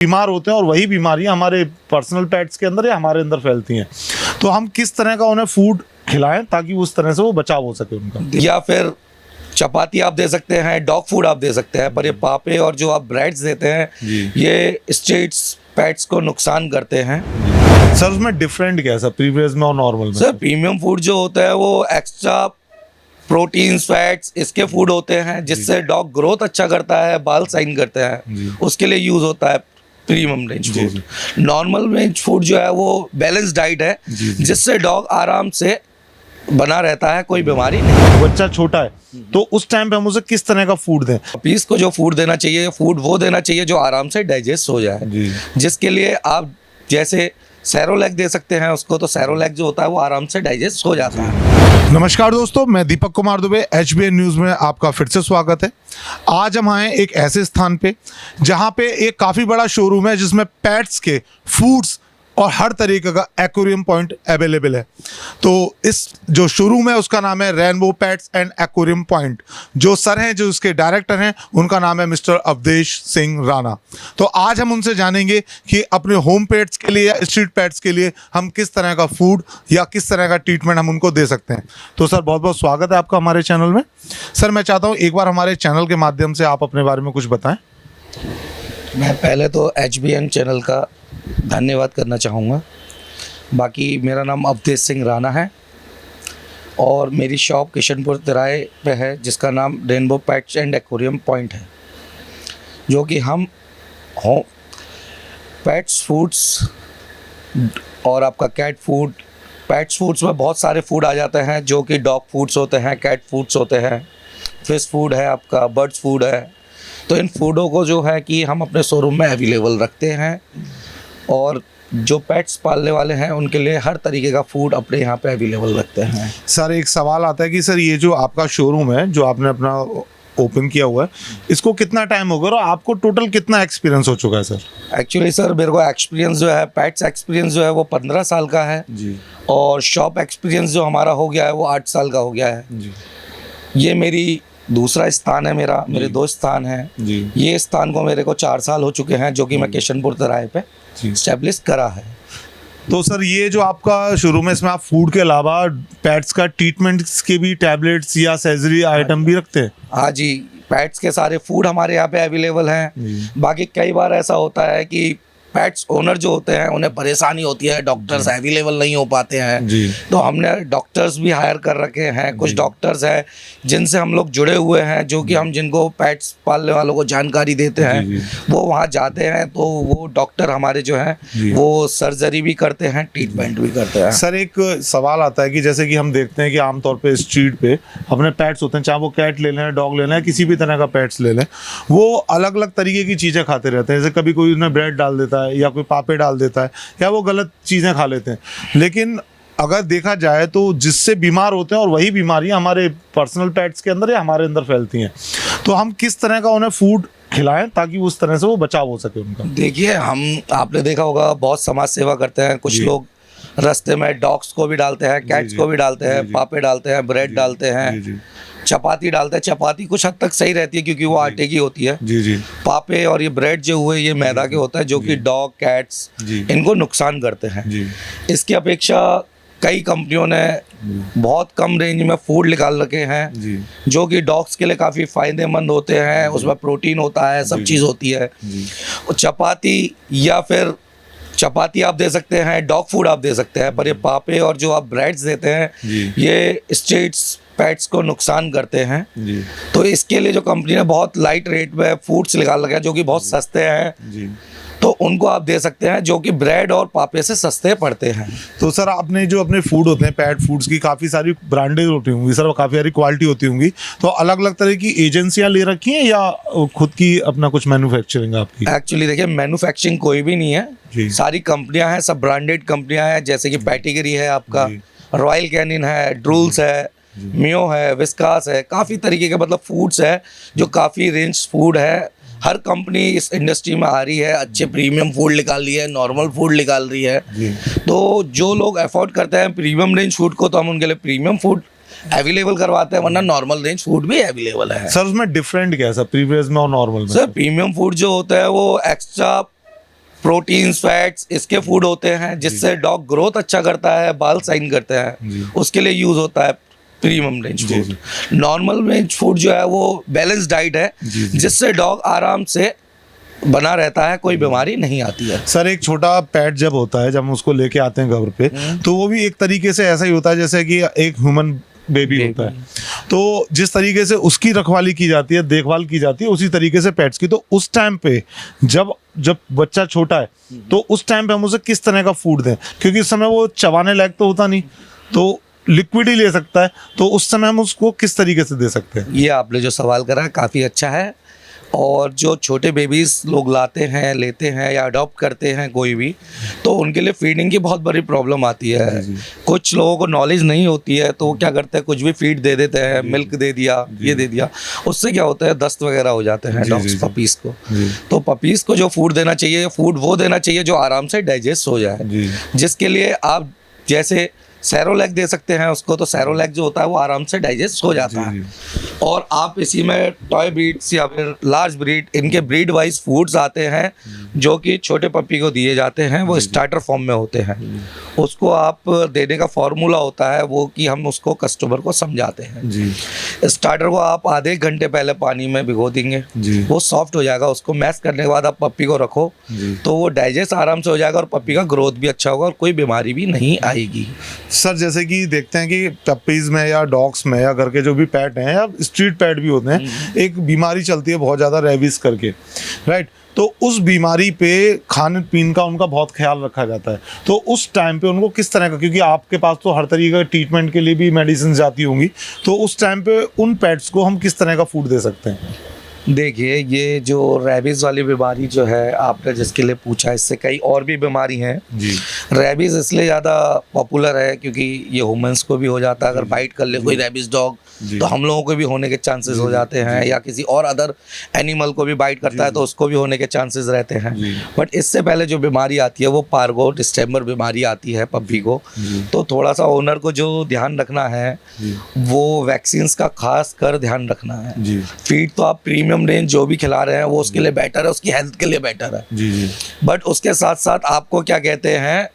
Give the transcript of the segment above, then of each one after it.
बीमार होते हैं और वही बीमारियां हमारे पर्सनल पेट्स के अंदर या हमारे अंदर फैलती हैं। तो हम किस तरह का उन्हें फूड खिलाएं ताकि उस तरह से वो बचाव हो सके उनका। या फिर चपाती आप दे सकते हैं, डॉग फूड आप दे सकते हैं, पर ये पापे और जो आप ब्रेड्स देते हैं ये स्ट्रीट्स पेट्स को नुकसान करते हैं। सर उसमें डिफरेंट क्या है सर प्रीवियस में और नॉर्मल में? सर प्रीमियम फूड जो होता है वो एक्स्ट्रा प्रोटीन्स फैट्स इसके फूड होते हैं जिससे डॉग ग्रोथ अच्छा करता है, बाल साइन करते हैं, उसके लिए यूज होता है premium range food. Normal range food जो है वो बैलेंस डाइट है जिससे डॉग आराम से बना रहता है, कोई बीमारी नहीं। बच्चा छोटा है तो उस टाइम पे हम उसे किस तरह का फूड दें? पीस को जो फूड देना चाहिए, फूड वो देना चाहिए जो आराम से डाइजेस्ट हो जाए, जिसके लिए आप जैसे सेरोलैक दे सकते हैं उसको, तो सेरोलैक जो होता है वो आराम से डाइजेस्ट हो जाता है। नमस्कार दोस्तों, मैं दीपक कुमार दुबे, HBN न्यूज़ में आपका फिर से स्वागत है। आज हम आए एक ऐसे स्थान पे जहाँ पे एक काफ़ी बड़ा शोरूम है जिसमें पेट्स के फूड्स और हर तरीके का एक्वेरियम पॉइंट अवेलेबल है। तो इस जो शोरूम है उसका नाम है rainbow pets and aquarium point. जो सर हैं, जो इसके डायरेक्टर हैं, उनका नाम है मिस्टर अवधेश सिंह राणा। तो आज हम उनसे जानेंगे कि अपने होम पेट्स के लिए या स्ट्रीट पेट्स के लिए हम किस तरह का फूड या किस तरह का ट्रीटमेंट हम उनको दे सकते हैं। तो सर बहुत बहुत स्वागत है आपका हमारे चैनल में। सर मैं चाहता हूँ एक बार हमारे चैनल के माध्यम से आप अपने बारे में कुछ बताएं। मैं पहले तो HBN चैनल का धन्यवाद करना चाहूँगा। बाकी मेरा नाम अवधेश सिंह राणा है और मेरी शॉप किशनपुर तिराहे पे है जिसका नाम rainbow pets and aquarium point है, जो कि हम पेट्स फूड्स और आपका कैट फूड, पेट्स फूड्स में बहुत सारे फूड आ जाते हैं जो कि डॉग फूड्स होते हैं, कैट फूड्स होते हैं, फिश फूड है, आपका बर्ड्स फूड है। तो इन फूडों को जो है कि हम अपने शोरूम में अवेलेबल रखते हैं और जो पेट्स पालने वाले हैं उनके लिए हर तरीके का फूड अपने यहाँ पे अवेलेबल रखते हैं। सर एक सवाल आता है कि सर ये जो आपका शोरूम है जो आपने अपना ओपन किया हुआ है, इसको कितना टाइम हो गया और आपको टोटल कितना एक्सपीरियंस हो चुका है सर? एक्चुअली सर मेरे को एक्सपीरियंस जो है, पेट्स एक्सपीरियंस जो है वो 15 साल का है जी। और शॉप एक्सपीरियंस जो हमारा हो गया है वो 8 साल का हो गया है जी। ये मेरी दूसरा स्थान है, मेरे 2 स्थान हैं जी। ये स्थान को मेरे को 4 साल हो चुके हैं जो कि मैं किशनपुर तिराहे पे एस्टेब्लिश करा है। तो सर ये जो आपका शोरूम है इसमें आप फूड के अलावा पेट्स का ट्रीटमेंट्स के भी टैबलेट्स या सर्जरी आइटम भी रखते हैं? हाँ जी, पेट्स के सारे फूड हमारे यहाँ पे अवेलेबल हैं। बाकी कई बार ऐसा होता है कि पेट्स ओनर जो होते हैं उन्हें परेशानी होती है, डॉक्टर्स अवेलेबल नहीं हो पाते हैं, तो हमने डॉक्टर्स भी हायर कर रखे हैं। कुछ डॉक्टर्स हैं जिनसे हम लोग जुड़े हुए हैं जो कि हम जिनको पेट्स पालने वालों को जानकारी देते हैं, वो वहाँ जाते हैं तो वो डॉक्टर हमारे जो हैं वो सर्जरी भी करते हैं, ट्रीटमेंट भी करते हैं। सर एक सवाल आता है कि जैसे कि हम देखते हैं कि आमतौर पे स्ट्रीट पे अपने पेट्स होते हैं, चाहे वो कैट ले लें, डॉग ले लें, किसी भी तरह का पेट्स ले लें, वो अलग अलग तरीके की चीज़ें खाते रहते हैं। जैसे कभी कोई उन्हें ब्रेड डाल देता है या कोई पापे डाल देता है या वो गलत चीज़ें खा लेते हैं। लेकिन अगर देखा जाए तो जिससे बीमार होते हैं और वही बीमारियां हमारे पर्सनल पेट्स के अंदर या हमारे अंदर फैलती हैं। तो हम किस तरह का उन्हें फूड खिलाएं ताकि उस तरह से वो बचाव हो सके उनका। देखिए, आपने देखा होगा बहुत समाज सेवा करते हैं कुछ लोग, रास्ते में डॉग्स को भी डालते हैं, कैट्स को भी डालते हैं, पापे डालते हैं, ब्रेड डालते हैं, चपाती डालते हैं। चपाती कुछ हद तक सही रहती है क्योंकि वो आटे की होती है। पापे और ये ब्रेड जो हुए ये मैदा के होता है जो कि डॉग कैट्स इनको नुकसान करते हैं। इसकी अपेक्षा कई कंपनियों ने बहुत कम रेंज में फूड निकाल रखे हैं जो कि डॉग्स के लिए काफ़ी फायदेमंद होते हैं। उसमें प्रोटीन होता है, सब चीज़ होती है। चपाती या फिर चपाती आप दे सकते हैं, डॉग फूड आप दे सकते हैं, पर ये पापे और जो आप ब्रेड्स देते हैं ये स्ट्रीट्स पेट्स को नुकसान करते हैं। तो इसके लिए जो कंपनी ने बहुत लाइट रेट में फूड्स निकाल रखे हैं जो कि बहुत सस्ते हैं, तो उनको आप दे सकते हैं जो कि ब्रेड और पापे से सस्ते पड़ते हैं। तो सर आपने जो अपने फूड होते हैं पेट फूड्स की काफ़ी सारी ब्रांडेड होती होंगी सर, काफ़ी सारी क्वालिटी होती होंगी, तो अलग अलग तरह की एजेंसियां ले रखी हैं या खुद की अपना कुछ मैन्युफैक्चरिंग आपकी? एक्चुअली देखिए, मैन्युफैक्चरिंग कोई भी नहीं है, सारी कंपनियां हैं, सब ब्रांडेड कंपनियां हैं। जैसे कि पैटिगरी है, आपका रॉयल कैनिन है, ड्रूल्स है, मियो है, विस्कास है, काफ़ी तरीके के मतलब फूड्स है जो काफ़ी रेंज फूड है। हर कंपनी इस इंडस्ट्री में आ रही है, अच्छे प्रीमियम फूड निकाल रही है, नॉर्मल फूड निकाल रही है। तो जो लोग अफोर्ड करते हैं प्रीमियम रेंज फूड को, तो हम उनके लिए प्रीमियम फूड अवेलेबल करवाते हैं, वरना नॉर्मल रेंज फूड भी अवेलेबल है। सर उसमें डिफरेंट क्या है सर प्रीवियस में और नॉर्मल में? सर प्रीमियम फूड जो होता है वो एक्स्ट्रा प्रोटीन्स, फैट्स इसके फूड होते हैं जिससे डॉग ग्रोथ अच्छा करता है, बाल साइन करते हैं, उसके लिए यूज होता है premium range food. Normal range food जो है वो बैलेंस डाइट है जिससे डॉग आराम से बना रहता है, कोई बीमारी नहीं आती है। सर एक छोटा पेट जब होता है, जब हम उसको लेके आते हैं घर पे, तो वो भी एक तरीके से ऐसा ही होता है जैसे कि एक ह्यूमन बेबी होता है। तो जिस तरीके से उसकी रखवाली की जाती है, देखभाल की जाती है, उसी तरीके से पेट्स की। तो उस टाइम पे जब बच्चा छोटा है तो उस टाइम पे हम उसे किस तरह का फूड दें, क्योंकि इस समय वो चबाने लायक तो होता नहीं, तो लिक्विड ही ले सकता है, तो उस समय हम उसको किस तरीके से दे सकते हैं? ये आपने जो सवाल करा है काफ़ी अच्छा है। और जो छोटे बेबीज़ लोग लाते हैं, लेते हैं या अडॉप्ट करते हैं कोई भी, तो उनके लिए फीडिंग की बहुत बड़ी प्रॉब्लम आती है। कुछ लोगों को नॉलेज नहीं होती है तो वो क्या करते हैं, कुछ भी फीड दे देते हैं, मिल्क दे दिया, ये दे दिया, उससे क्या होता है दस्त वगैरह हो जाते हैं डॉग्स, पपीज़ को। तो पपीज़ को जो फूड देना चाहिए, फूड वो देना चाहिए जो आराम से डाइजेस्ट हो जाए, जिसके लिए आप जैसे सेरोलैक दे सकते हैं उसको, तो सेरोलैक जो होता है वो आराम से डाइजेस्ट हो जाता है। और आप इसी में टॉय ब्रीड्स या फिर लार्ज ब्रीड, इनके ब्रीड वाइज फूड्स आते हैं जो कि छोटे पपी को दिए जाते हैं, वो स्टार्टर फॉर्म में होते हैं। उसको आप देने का फॉर्मूला होता है वो कि हम उसको कस्टमर को समझाते हैं। स्टार्टर को आप आधे घंटे पहले पानी में भिगो देंगे, वो सॉफ्ट हो जाएगा। उसको मैश करने के बाद आप पपी को रखो तो वो डाइजेस्ट आराम से हो जाएगा और पपी का ग्रोथ भी अच्छा होगा और कोई बीमारी भी नहीं आएगी। सर जैसे कि देखते हैं कि पपीज में या डॉग्स में या घर के जो भी पेट हैं या स्ट्रीट पेट भी होते हैं, एक बीमारी चलती है बहुत ज़्यादा, रेबीज करके, राइट? तो उस बीमारी पे खाने पीने का उनका बहुत ख्याल रखा जाता है। तो उस टाइम पे उनको किस तरह का, क्योंकि आपके पास तो हर तरीके का ट्रीटमेंट के लिए भी मेडिसिन जाती होंगी, तो उस टाइम पे उन पेट्स को हम किस तरह का फूड दे सकते हैं? देखिए, ये जो रेबीज़ वाली बीमारी जो है आपने जिसके लिए पूछा, इससे कई और भी बीमारी हैं जी। रेबीज़ इसलिए ज़्यादा पॉपुलर है क्योंकि ये ह्यूमंस को भी हो जाता है। अगर बाइट कर ले कोई रेबीज़ डॉग तो हम लोगों को भी होने के चांसेस हो जाते हैं, या किसी और अदर एनिमल को भी बाइट करता है तो उसको भी होने के चांसेस रहते हैं। बट इससे पहले जो बीमारी आती है वो पार्गो डिस्टेम्बर बीमारी आती है पपी को। तो थोड़ा सा ओनर को जो ध्यान रखना है वो वैक्सीन्स का खास कर ध्यान रखना है। फीड तो आप प्रीमियम रेंज जो भी खिला रहे हैं वो उसके लिए बेटर है, उसकी हेल्थ के लिए बेटर है। बट उसके साथ साथ आपको क्या कहते हैं,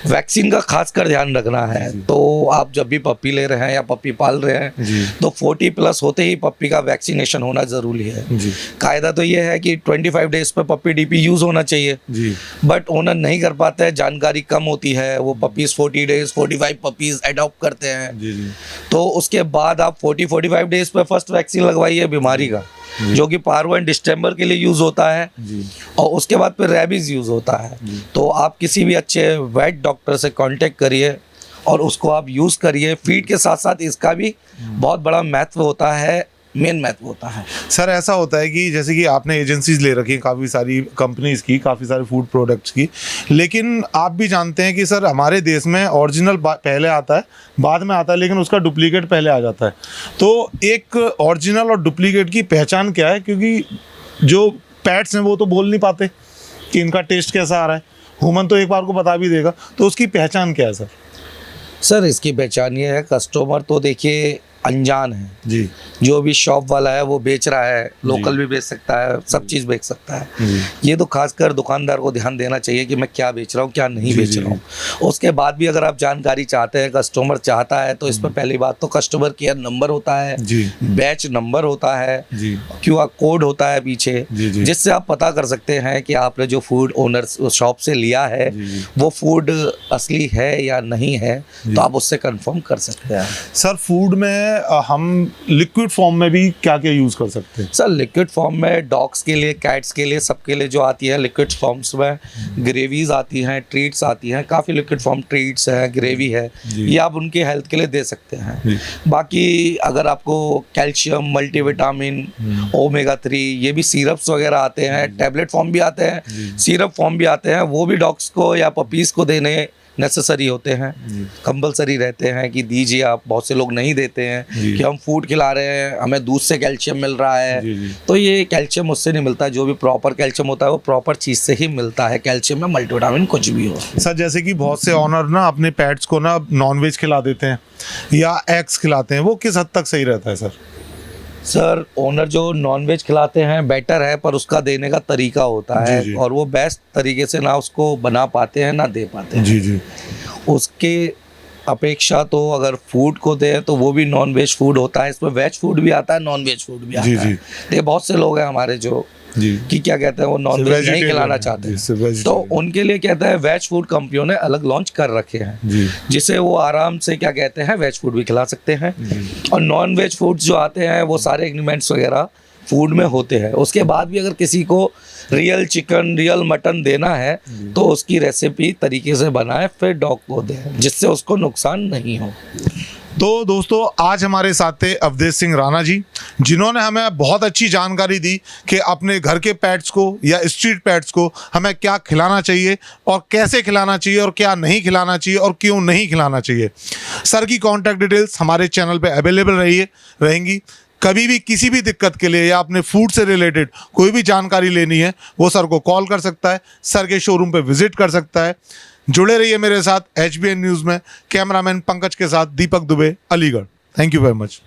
वैक्सीन का खास कर ध्यान रखना है। तो आप जब भी पपी ले रहे हैं या पपी पाल रहे हैं तो 40 प्लस होते ही पपी का वैक्सीनेशन होना ज़रूरी है। कायदा तो ये है कि 25 डेज पे पपी डीपी यूज़ होना चाहिए, बट ओनर नहीं कर पाता है, जानकारी कम होती है। वो पपीज़ 40 डेज 45 पपीज़ अडॉप्ट करते हैं, तो उसके बाद आप 40-45 डेज पे फर्स्ट वैक्सीन लगवाइए बीमारी का, जो कि पार्वो एंड डिस्टेम्बर के लिए यूज़ होता है, और उसके बाद फिर रेबीज़ यूज़ होता है। तो आप किसी भी अच्छे वेट डॉक्टर से कांटेक्ट करिए और उसको आप यूज़ करिए। फीड के साथ साथ इसका भी बहुत बड़ा महत्व होता है, मेन महत्व होता है। सर ऐसा होता है कि जैसे कि आपने एजेंसीज ले रखी हैं काफ़ी सारी कंपनीज की, काफ़ी सारे फूड प्रोडक्ट्स की, लेकिन आप भी जानते हैं कि सर हमारे देश में ओरिजिनल पहले आता है, बाद में आता है, लेकिन उसका डुप्लीकेट पहले आ जाता है। तो एक ओरिजिनल और डुप्लीकेट की पहचान क्या है? क्योंकि जो पैट्स हैं वो तो बोल नहीं पाते कि इनका टेस्ट कैसा आ रहा है, ह्यूमन तो एक बार को बता भी देगा, तो उसकी पहचान क्या है सर? सर इसकी पहचान ये है, कस्टमर तो देखिए अनजान है जी। जो भी शॉप वाला है वो बेच रहा है, लोकल भी बेच सकता है, सब चीज़ बेच सकता है। ये तो खासकर दुकानदार को ध्यान देना चाहिए कि मैं क्या बेच रहा हूँ, क्या नहीं बेच रहा हूँ। उसके बाद भी अगर आप जानकारी चाहते हैं, कस्टमर चाहता है, तो इस पर पहली बात तो कस्टमर केयर नंबर होता है, बैच नंबर होता है, QR कोड होता है पीछे, जिससे आप पता कर सकते हैं कि आपने जो फूड ओनर शॉप से लिया है वो फूड असली है या नहीं है, तो आप उससे कंफर्म कर सकते हैं। सर फूड में हम लिक्विड फॉर्म में भी क्या क्या यूज़ कर सकते हैं? सर लिक्विड फॉर्म में डॉग्स के लिए, कैट्स के लिए, सबके लिए जो आती है लिक्विड फॉर्म्स में ग्रेवीज आती हैं, ट्रीट्स आती हैं, काफ़ी लिक्विड फॉर्म ट्रीट्स है, ग्रेवी है, ये आप उनके हेल्थ के लिए दे सकते हैं। बाकी अगर आपको कैल्शियम, मल्टीविटामिन, ओमेगा 3, ये भी सिरप्स वगैरह आते हैं, टैबलेट फॉर्म भी आते हैं, सिरप फॉर्म भी आते हैं, वो भी डॉग्स को या पपीज़ को देने नेसेसरी होते हैं, कंपलसरी रहते हैं कि दीजिए आप। बहुत से लोग नहीं देते हैं कि हम फूड खिला रहे हैं, हमें दूध से कैल्शियम मिल रहा है, तो ये कैल्शियम उससे नहीं मिलता है। जो भी प्रॉपर कैल्शियम होता है वो प्रॉपर चीज़ से ही मिलता है, कैल्शियम में मल्टीविटामिन कुछ भी हो। सर जैसे कि बहुत से ऑनर ना अपने पेट्स को ना नॉनवेज खिला देते हैं या एग्स खिलाते हैं, वो किस हद तक सही रहता है सर? सर ओनर जो नॉनवेज खिलाते हैं बेटर है, पर उसका देने का तरीका होता है जी, जी। और वो बेस्ट तरीके से ना उसको बना पाते हैं ना दे पाते हैं। जी जी उसके अपेक्षा तो अगर फूड को दे तो वो भी नॉन वेज फूड होता है, इसमें वेज फूड भी आता है, नॉन वेज फूड भी आता जी, है। जी। ये बहुत से लोग हैं हमारे जो जी कि क्या कहते हैं वो नॉन वेज नहीं vegetarian खिलाना हैं, चाहते जी, सिर्फ हैं, तो vegetarian। उनके लिए कहते हैं वेज फूड कंपनियों ने अलग लॉन्च कर रखे हैं, जी जिसे वो आराम से क्या कहते हैं वेज फूड भी खिला सकते हैं। और नॉन वेज फूड जो आते हैं वो सारे एग्रीमेंट्स वगैरह फूड में होते हैं। उसके बाद भी अगर किसी को रियल चिकन रियल मटन देना है तो उसकी रेसिपी तरीके से बनाए फिर डॉग को दें, जिससे उसको नुकसान नहीं हो। तो दोस्तों आज हमारे साथ थे अवधेश सिंह राणा जी, जिन्होंने हमें बहुत अच्छी जानकारी दी कि अपने घर के पेट्स को या स्ट्रीट पेट्स को हमें क्या खिलाना चाहिए और कैसे खिलाना चाहिए और क्या नहीं खिलाना चाहिए और क्यों नहीं खिलाना चाहिए। सर की कॉन्टैक्ट डिटेल्स हमारे चैनल पे अवेलेबल रहेंगी। कभी भी किसी भी दिक्कत के लिए या अपने फूड से रिलेटेड कोई भी जानकारी लेनी है वो सर को कॉल कर सकता है, सर के शोरूम पे विजिट कर सकता है। जुड़े रहिए मेरे साथ HBN न्यूज़ में। कैमरामैन पंकज के साथ Deepak Dubey, Aligarh. Thank you very much.